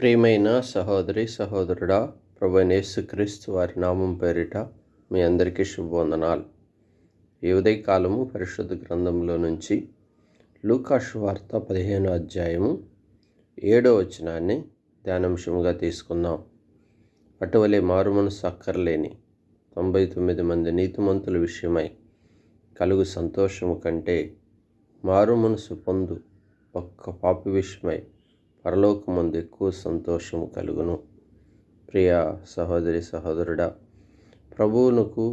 ప్రియమైన సహోదరి సహోదరుడా, ప్రభువైన యేసుక్రీస్తు వారి నామం పేరిట మీ అందరికీ శుభవందనాలు. ఈ ఉదయకాలము పరిశుద్ధ గ్రంథంలో నుంచి లూకా సువార్త 15వ అధ్యాయము 7వ వచనాన్ని ధ్యానాంశముగా తీసుకుందాం. అటువలే మారుమనసు అక్కర్లేని 99 మంది నీతిమంతుల విషయమై కలుగు సంతోషము కంటే మారుమనసు పొందు ఒక్క పాపి విషయమై పరలోకమందు ఎక్కువ సంతోషము కలుగును. ప్రియ సహోదరి సహోదరుడా, ప్రభువునకు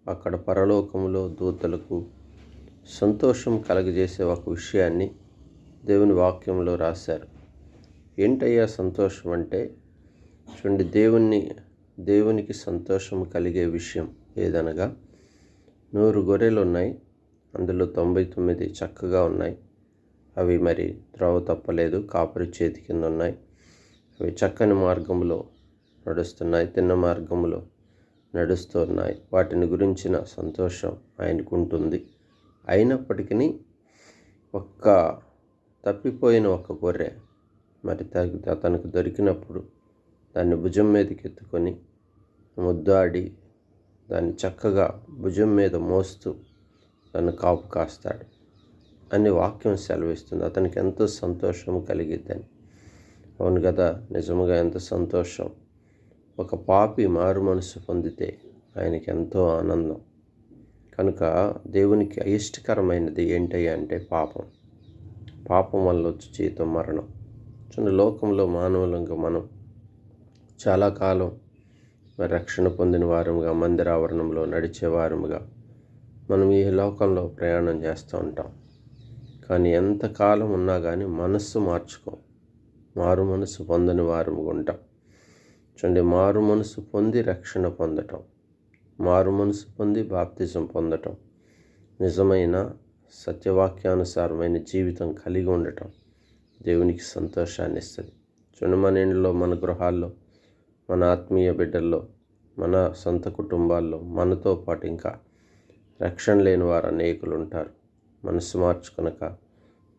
అక్కడ పరలోకములో దూతలకు సంతోషం కలగజేసే ఒక విషయాన్ని దేవుని వాక్యంలో రాశారు. ఏంటయ్యా సంతోషం అంటే, చూడండి, దేవునికి సంతోషం కలిగే విషయం ఏదనగా 100 గొర్రెలు ఉన్నాయి, అందులో 99 చక్కగా ఉన్నాయి. అవి మరి త్రోవ తప్పలేదు, కాపరి చేతి కింద ఉన్నాయి. అవి చక్కని మార్గంలో నడుస్తున్నాయి, తిన్న మార్గంలో నడుస్తున్నాయి. వాటిని గురించిన సంతోషం ఆయనకు ఉంటుంది. అయినప్పటికీ తప్పిపోయిన ఒక గొర్రె మరి అతనికి దొరికినప్పుడు దాన్ని భుజం మీదకి ఎత్తుకొని ముద్దాడి దాన్ని చక్కగా భుజం మీద మోస్తూ దాన్ని కాపు కాస్తాడు అని వాక్యం సెలవిస్తుంది. అతనికి ఎంతో సంతోషం కలిగిద్దని. అవును కదా, నిజముగా ఎంత సంతోషం. ఒక పాపి మారు మనసు పొందితే ఆయనకి ఎంతో ఆనందం. కనుక దేవునికి అయిష్టకరమైనది ఏంటయ్యా అంటే పాపం వల్ల వచ్చి జీతం మరణం. చిన్న లోకంలో మానవులంగా మనం చాలా కాలం రక్షణ పొందిన వారముగా, మందిరావరణంలో నడిచేవారముగా మనం ఈ లోకంలో ప్రయాణం చేస్తూ ఉంటాం. కానీ ఎంతకాలం ఉన్నా కానీ మనస్సు మార్చుకోం, మారు మనసు పొందని వారముగా ఉంటాం. చూడండి, మారు మనసు పొంది రక్షణ పొందటం, మారు మనసు పొంది బాప్తిజం పొందటం, నిజమైన సత్యవాక్యానుసారమైన జీవితం కలిగి ఉండటం దేవునికి సంతోషాన్ని ఇస్తుంది. చూడండి, మన ఇంట్లో, మన గృహాల్లో, మన ఆత్మీయ బిడ్డల్లో, మన సొంత కుటుంబాల్లో మనతో పాటు ఇంకా రక్షణ లేని వారు అనేకులు ఉంటారు. మనసు మార్చుకొనక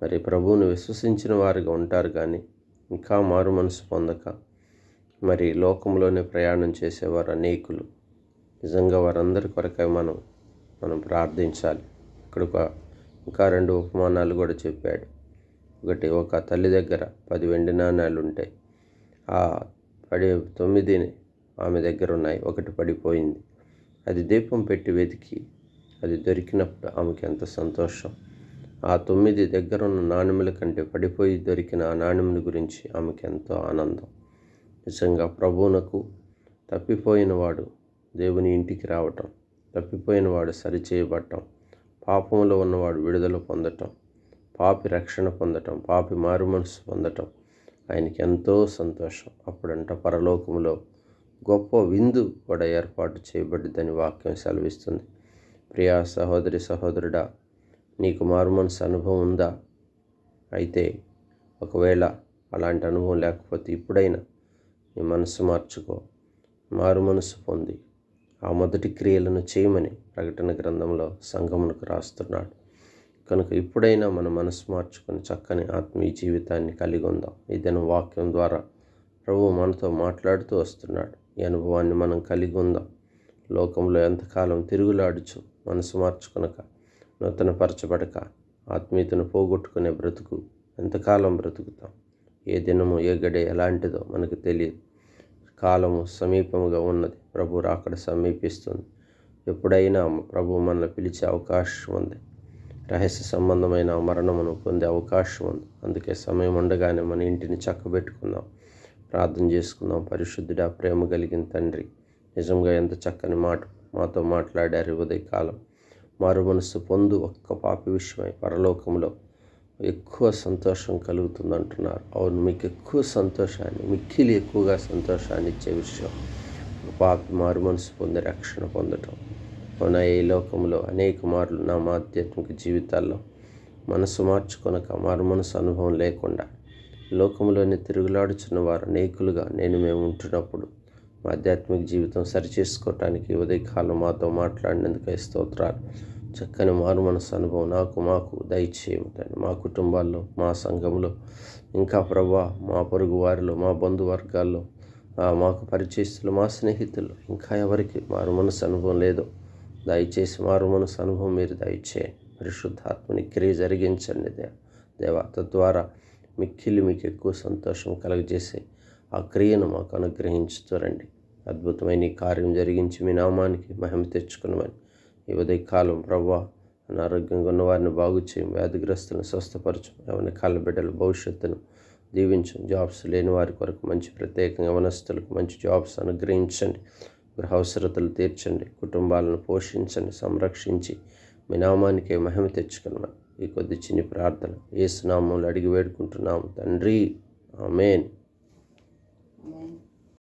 మరి ప్రభువును విశ్వసించిన వారిగా ఉంటారు, కానీ ఇంకా మారు మనసు పొందక మరి లోకంలోనే ప్రయాణం చేసేవారు అనేకులు. నిజంగా వారందరి కొరకై మనం ప్రార్థించాలి. ఇక్కడ ఇంకా 2 ఉపమానాలు కూడా చెప్పాడు. ఒకటి, ఒక తల్లి దగ్గర 10 వెండి నాణాలు ఉంటాయి. ఆ 9 ఆమె దగ్గర ఉన్నాయి, ఒకటి పడిపోయింది. అది దీపం పెట్టి వెతికి అది దొరికినప్పుడు ఆమెకి ఎంత సంతోషం. ఆ 9 దగ్గర ఉన్న నాణెముల కంటే పడిపోయి దొరికిన ఆ నాణెముల గురించి ఆమెకి ఎంతో ఆనందం. నిజంగా ప్రభువునకు తప్పిపోయిన వాడు దేవుని ఇంటికి రావటం, తప్పిపోయిన వాడు సరిచేయబడటం, పాపంలో ఉన్నవాడు విడుదల పొందటం, పాపి రక్షణ పొందటం, పాపి మారు మనసు పొందటం ఆయనకి ఎంతో సంతోషం. అప్పుడంట పరలోకములో గొప్ప విందు కూడా ఏర్పాటు చేయబడ్డదని వాక్యం సెలవిస్తుంది. ప్రియా సహోదరి సహోదరుడా, నీకు మారు మనసు అనుభవం ఉందా? అయితే ఒకవేళ అలాంటి అనుభవం లేకపోతే ఇప్పుడైనా నీ మనసు మార్చుకో, మారు మనసు పొంది ఆ మొదటి క్రియలను చేయమని ప్రకటన గ్రంథంలో సంఘమునకు రాస్తున్నాడు. కనుక ఇప్పుడైనా మన మనసు మార్చుకొని చక్కని ఆత్మీయ జీవితాన్ని కలిగి ఉందాం. ఈ దినం వాక్యం ద్వారా ప్రభువు మనతో మాట్లాడుతూ వస్తున్నాడు. ఈ అనుభవాన్ని మనం కలిగి ఉందాం. లోకంలో ఎంతకాలం తిరుగులాడుచు మనసు మార్చుకొనక, నూతన పరచబడక, ఆత్మీయతను పోగొట్టుకునే బ్రతుకు ఎంతకాలం బ్రతుకుతాం? ఏ దినము ఏ గడే ఎలాంటిదో మనకు తెలియదు. కాలము సమీపముగా ఉన్నది, ప్రభు రాకడ సమీపిస్తుంది. ఎప్పుడైనా ప్రభు మనల్ని పిలిచే అవకాశం ఉంది. రహస్య సంబంధమైన మరణమును పొందే అవకాశం ఉంది. అందుకే సమయం ఉండగానే మన ఇంటిని చక్కబెట్టుకుందాం, ప్రార్థన చేసుకుందాం. పరిశుద్ధుడా, ప్రేమ కలిగిన తండ్రి, నిజంగా ఎంత చక్కని మాట మాతో మాట్లాడారు. ఉదయకాలం మారు మనసు పొందు ఒక్క పాపి విషయమై పరలోకంలో ఎక్కువ సంతోషం కలుగుతుందంటున్నారు. అవును, మీకు ఎక్కువ సంతోషాన్ని, మిక్కిలి ఎక్కువగా సంతోషాన్ని ఇచ్చే విషయం పాపి మారు మనసు పొంది రక్షణ పొందటం. అవునా, ఈ లోకంలో అనేక మార్లు నా ఆధ్యాత్మిక జీవితాల్లో మనసు మార్చుకొనక, మారు మనసు అనుభవం లేకుండా లోకంలోని తిరుగులాడుచున్న వారు అనేకులుగా మేము ఉంటున్నప్పుడు మా ఆధ్యాత్మిక జీవితం సరిచేసుకోవటానికి ఉదయకాలం మాతో మాట్లాడినందుకు స్తోత్రాలు. చక్కని మారు మనసు అనుభవం మాకు దయచేయము తండ్రి. మా కుటుంబాల్లో, మా సంఘంలో, ఇంకా ప్రభా మా పొరుగు వారిలో, మా బంధువర్గాల్లో, మాకు పరిచయస్తులు, మా స్నేహితులు ఇంకా ఎవరికి మారు మనసు అనుభవం లేదో దయచేసి మారు మనసు అనుభవం మీరు దయచేయండి. పరిశుద్ధాత్మని క్రియ జరిగించండి దేవా. తద్వారా మిక్కిలి మీకు ఎక్కువ సంతోషం కలుగజేసే ఆ క్రియను మాకు అనుగ్రహించుతారండి. అద్భుతమైన ఈ కార్యం జరిగించి మీ నామానికి మహిమ తెచ్చుకున్నామని ఈ ఉదయకాలం ప్రభా అనారోగ్యంగా ఉన్న వారిని బాగు చేయం, వ్యాధిగ్రస్తులను స్వస్థపరచు, ఎవరి కాళ్ళ బిడ్డల భవిష్యత్తును దీవించు, జాబ్స్ లేని వారి కొరకు మంచి ప్రత్యేకంగా యవనస్తులకు మంచి జాబ్స్ అనుగ్రహించండి, గృహ అవసరతలు తీర్చండి, కుటుంబాలను పోషించండి, సంరక్షించి మీ నామానికే మహిమ తెచ్చుకున్నామని ఈ కొద్ది చిన్ని ప్రార్థన యేసు నామములో అడిగి వేడుకుంటున్నాము తండ్రి. ఆమేన్.